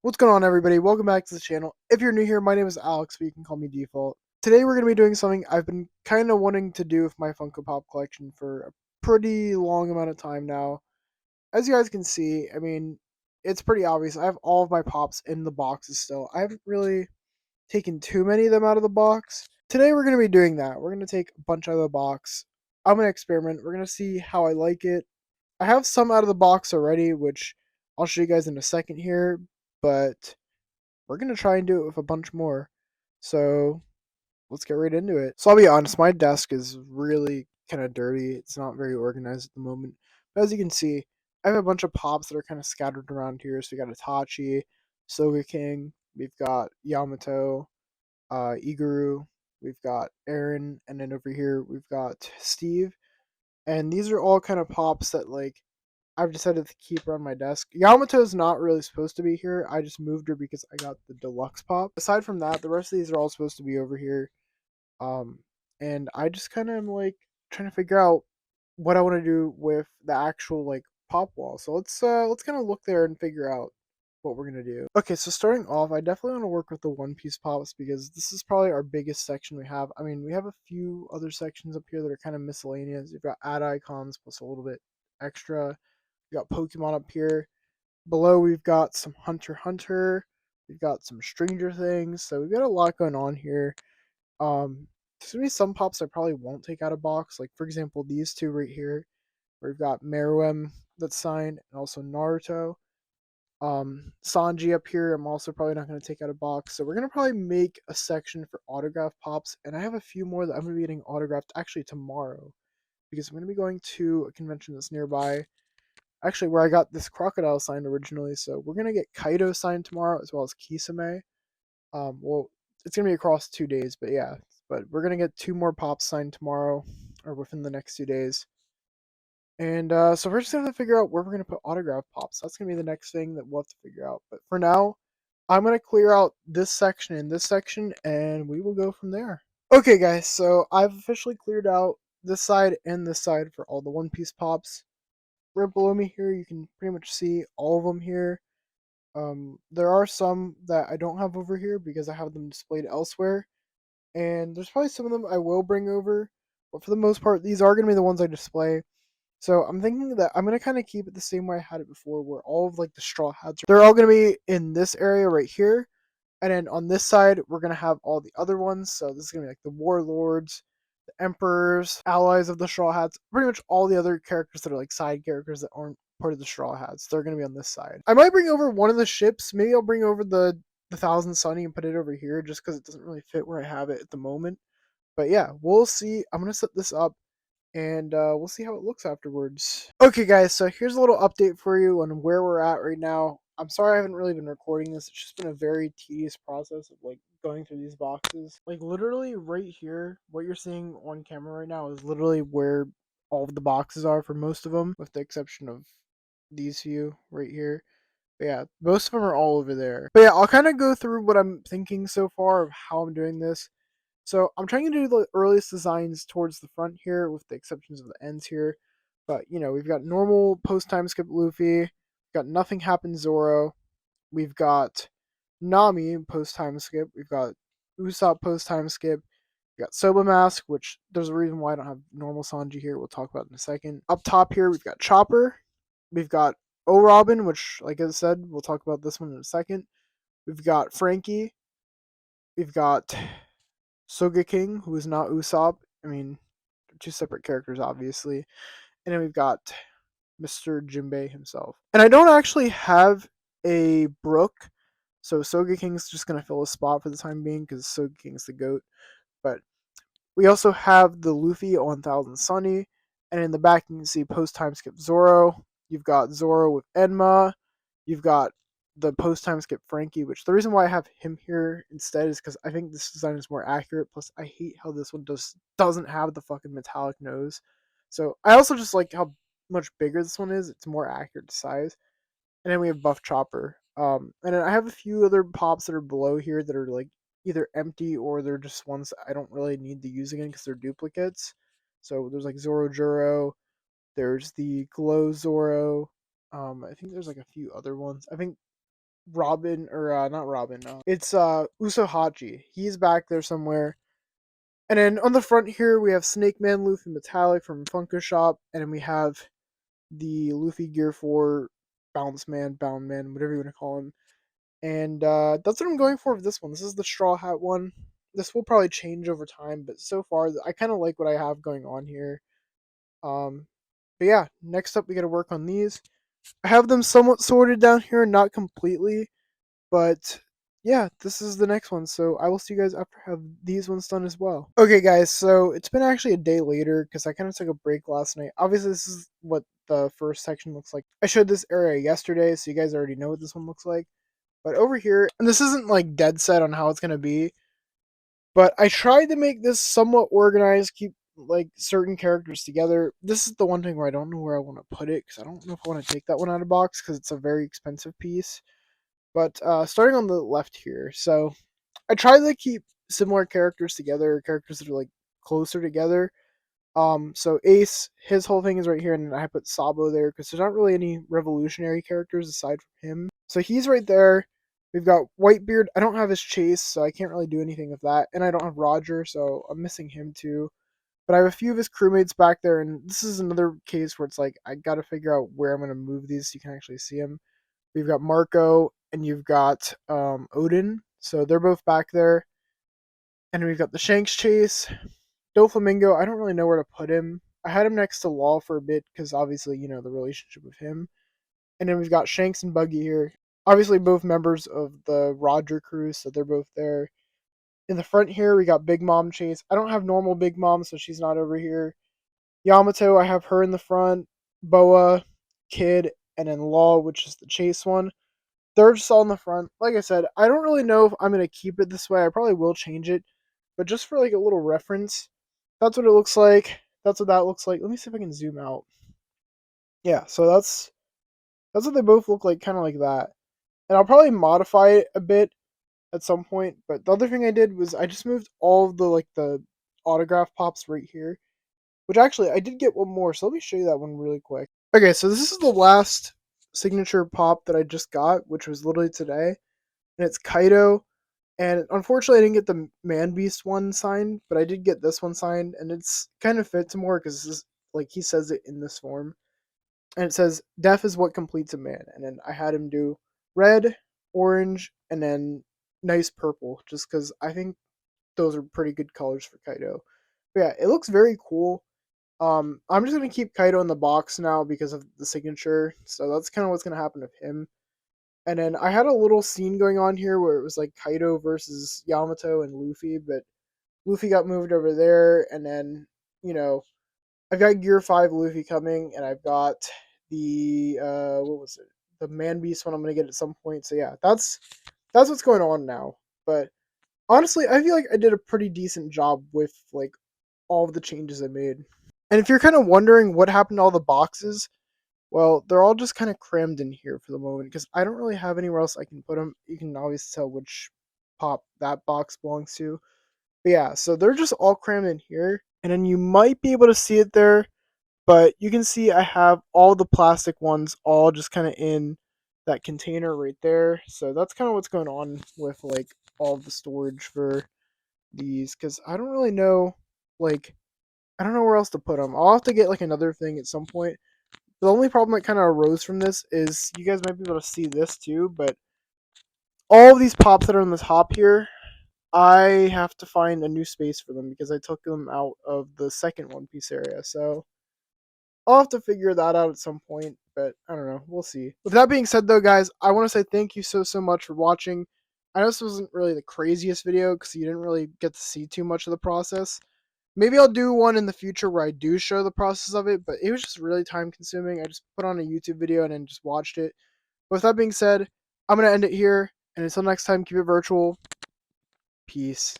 What's going on, everybody? Welcome back to the channel. If you're new here, my name is Alex, but you can call me Default. Today we're going to be doing something I've been kind of wanting to do with my Funko Pop collection for a pretty long amount of time now. As you guys can see, it's pretty obvious. I have all of my Pops in the boxes still. I haven't really taken too many of them out of the box. Today we're going to be doing that. We're going to take a bunch out of the box. I'm going to experiment. We're going to see how I like it. I have some out of the box already, which I'll show you guys in a second here, but we're going to try and do it with a bunch more. So let's get right into it. So I'll be honest, my desk is really kind of dirty. It's not very organized at the moment. But as you can see, I have a bunch of pops that are kind of scattered around here. So we got Itachi, Soga King, we've got Yamato, Iguru, we've got Aaron, and then over here we've got Steve. And these are all kind of pops that I've decided to keep her on my desk. Yamato's not really supposed to be here. I just moved her because I got the deluxe pop. Aside from that, the rest of these are all supposed to be over here. Um, and I just kind of am trying to figure out what I want to do with the actual pop wall. So let's kind of look there and figure out what we're gonna do. Okay, so starting off, I definitely want to work with the One Piece pops because this is probably our biggest section we have. I mean, we have a few other sections up here that are kind of miscellaneous. You've got ad icons plus a little bit extra. We got Pokemon up here. Below we've got some Hunter x Hunter. We've got some Stranger Things. So we've got a lot going on here. There's gonna be some pops I probably won't take out of box. Like for example, these two right here. Where we've got Meruem that's signed and also Naruto. Sanji up here, I'm also probably not going to take out of box. So we're going to probably make a section for autograph pops. And I have a few more that I'm going to be getting autographed actually tomorrow. Because I'm going to be going to a convention that's nearby. Actually, where I got this crocodile signed originally. So we're going to get Kaido signed tomorrow as well as Kisame. Well, it's going to be across 2 days, but yeah. But we're going to get two more pops signed tomorrow or within the next 2 days. And so we're just going to figure out where we're going to put autograph pops. That's going to be the next thing that we'll have to figure out. But for now, I'm going to clear out this section and this section, and we will go from there. Okay, guys, so I've officially cleared out this side and this side for all the One Piece pops. Right below me here, you can pretty much see all of them here. There are some that I don't have over here because I have them displayed elsewhere. And there's probably some of them I will bring over. But for the most part, these are going to be the ones I display. So I'm thinking that I'm gonna kind of keep it the same way I had it before, where all of the straw hats they're all gonna be in this area right here, and then on this side we're gonna have all the other ones. So this is gonna be the warlords, the emperors, allies of the straw hats, pretty much all the other characters that are side characters that aren't part of the straw hats. They're gonna be on this side. I might bring over one of the ships. Maybe I'll bring over the Thousand Sunny and put it over here just because it doesn't really fit where I have it at the moment. But yeah, we'll see. I'm gonna set this up and we'll see how it looks afterwards. Okay, guys, so here's a little update for you on where we're at right now. I'm sorry I haven't really been recording this. It's just been a very tedious process of going through these boxes. Literally right here, what you're seeing on camera right now is literally where all of the boxes are for most of them, with the exception of these few right here. But yeah, most of them are all over there. But yeah, I'll kind of go through what I'm thinking so far of how I'm doing this. So I'm trying to do the earliest designs towards the front here, with the exceptions of the ends here. But we've got normal post time skip Luffy, we've got nothing happens Zoro, we've got Nami post time skip, we've got Usopp post time skip, we've got Soba Mask, which there's a reason why I don't have normal Sanji here. We'll talk about in a second. Up top here we've got Chopper, we've got O Robin, which like I said, we'll talk about this one in a second. We've got Frankie, we've got Soga King, who is not Usopp. I mean, they're two separate characters, obviously. And then we've got Mr. Jinbei himself. And I don't actually have a Brook, so Soga King's just going to fill a spot for the time being because Soga King's the GOAT. But we also have the Luffy on Thousand Sunny. And in the back, you can see post time skip Zoro. You've got Zoro with Enma. You've got the post time skip Frankie, which the reason why I have him here instead is because I think this design is more accurate. Plus, I hate how this one doesn't have the fucking metallic nose. So I also just like how much bigger this one is. It's more accurate to size. And then we have Buff Chopper. And then I have a few other pops that are below here that are either empty or they're just ones that I don't really need to use again because they're duplicates. So there's Zoro Juro. There's the Glow Zoro. I think there's a few other ones. I think Robin, or not Robin, no. It's Usohachi. He's back there somewhere. And then on the front here, we have Snake Man, Luffy Metallic from Funko Shop, and then we have the Luffy Gear 4 Bounce Man, Bound Man, whatever you want to call him. And that's what I'm going for this one. This is the Straw Hat one. This will probably change over time, but so far, I kind of like what I have going on here. Um, but yeah, next up, we got to work on these. I have them somewhat sorted down here, not completely, but yeah, this is the next one. So I will see you guys after I have these ones done as well. Okay, guys, so it's been actually a day later because I kind of took a break last night. Obviously, this is what the first section looks like. I showed this area yesterday, so you guys already know what this one looks like. But over here, and this isn't like dead set on how it's going to be, but I tried to make this somewhat organized, keep like certain characters together. This is the one thing where I don't know where I want to put it because I don't know if I want to take that one out of the box because it's a very expensive piece. But starting on the left here, so I try to keep similar characters together, characters that are like closer together. So Ace, his whole thing is right here, and I put Sabo there because there's not really any revolutionary characters aside from him. So he's right there. We've got Whitebeard. I don't have his chase, so I can't really do anything with that. And I don't have Roger, so I'm missing him too. But I have a few of his crewmates back there, and this is another case where it's like I gotta figure out where I'm gonna move these so you can actually see him. We've got Marco, and you've got Odin, so they're both back there. And we've got the Shanks chase. Doflamingo, I don't really know where to put him. I had him next to Law for a bit because obviously, you know, the relationship with him. And then we've got Shanks and Buggy here. Obviously, both members of the Roger crew, so they're both there. In the front here, we got Big Mom Chase. I don't have normal Big Mom, so she's not over here. Yamato, I have her in the front. Boa, Kid, and then Law, which is the Chase one. They're just all in the front. Like I said, I don't really know if I'm going to keep it this way. I probably will change it. But just for like a little reference, that's what it looks like. That's what that looks like. Let me see if I can zoom out. Yeah, so that's what they both look like, kind of like that. And I'll probably modify it a bit at some point. But the other thing I did was I just moved all of the like the autograph pops right here. Which actually I did get one more, so let me show you that one really quick. Okay, so this is the last signature pop that I just got, which was literally today. And it's Kaido. And unfortunately, I didn't get the Man Beast one signed, but I did get this one signed, and it's kind of fits more because this is like he says it in this form, and it says "Death is what completes a man." And then I had him do red, orange, and then nice purple, just because I think those are pretty good colors for Kaido. But yeah, it looks very cool. I'm just gonna keep Kaido in the box now because of the signature, so that's kind of what's gonna happen with him. And then I had a little scene going on here where it was like Kaido versus Yamato and Luffy, but Luffy got moved over there, and then, you know, I've got Gear 5 Luffy coming, and I've got the what was it? The Man Beast one I'm gonna get at some point. So yeah, that's what's going on now. But honestly, I feel like I did a pretty decent job with like all of the changes I made. And if you're kind of wondering what happened to all the boxes, well, they're all just kind of crammed in here for the moment because I don't really have anywhere else I can put them. You can obviously tell which pop that box belongs to. But yeah, so they're just all crammed in here. And then you might be able to see it there, but you can see I have all the plastic ones all just kind of in that container right there. So that's kind of what's going on with like all the storage for these because I don't really know, like, I don't know where else to put them. I'll have to get like another thing at some point. The only problem that kind of arose from this is you guys might be able to see this too, but all of these pops that are on the top here, I have to find a new space for them because I took them out of the second One Piece area. So I'll have to figure that out at some point, but I don't know. We'll see. With that being said, though, guys, I want to say thank you so much for watching. I know this wasn't really the craziest video because you didn't really get to see too much of the process. Maybe I'll do one in the future where I do show the process of it, but it was just really time consuming. I just put on a YouTube video and then just watched it. With that being said, I'm going to end it here. And until next time, keep it virtual. Peace.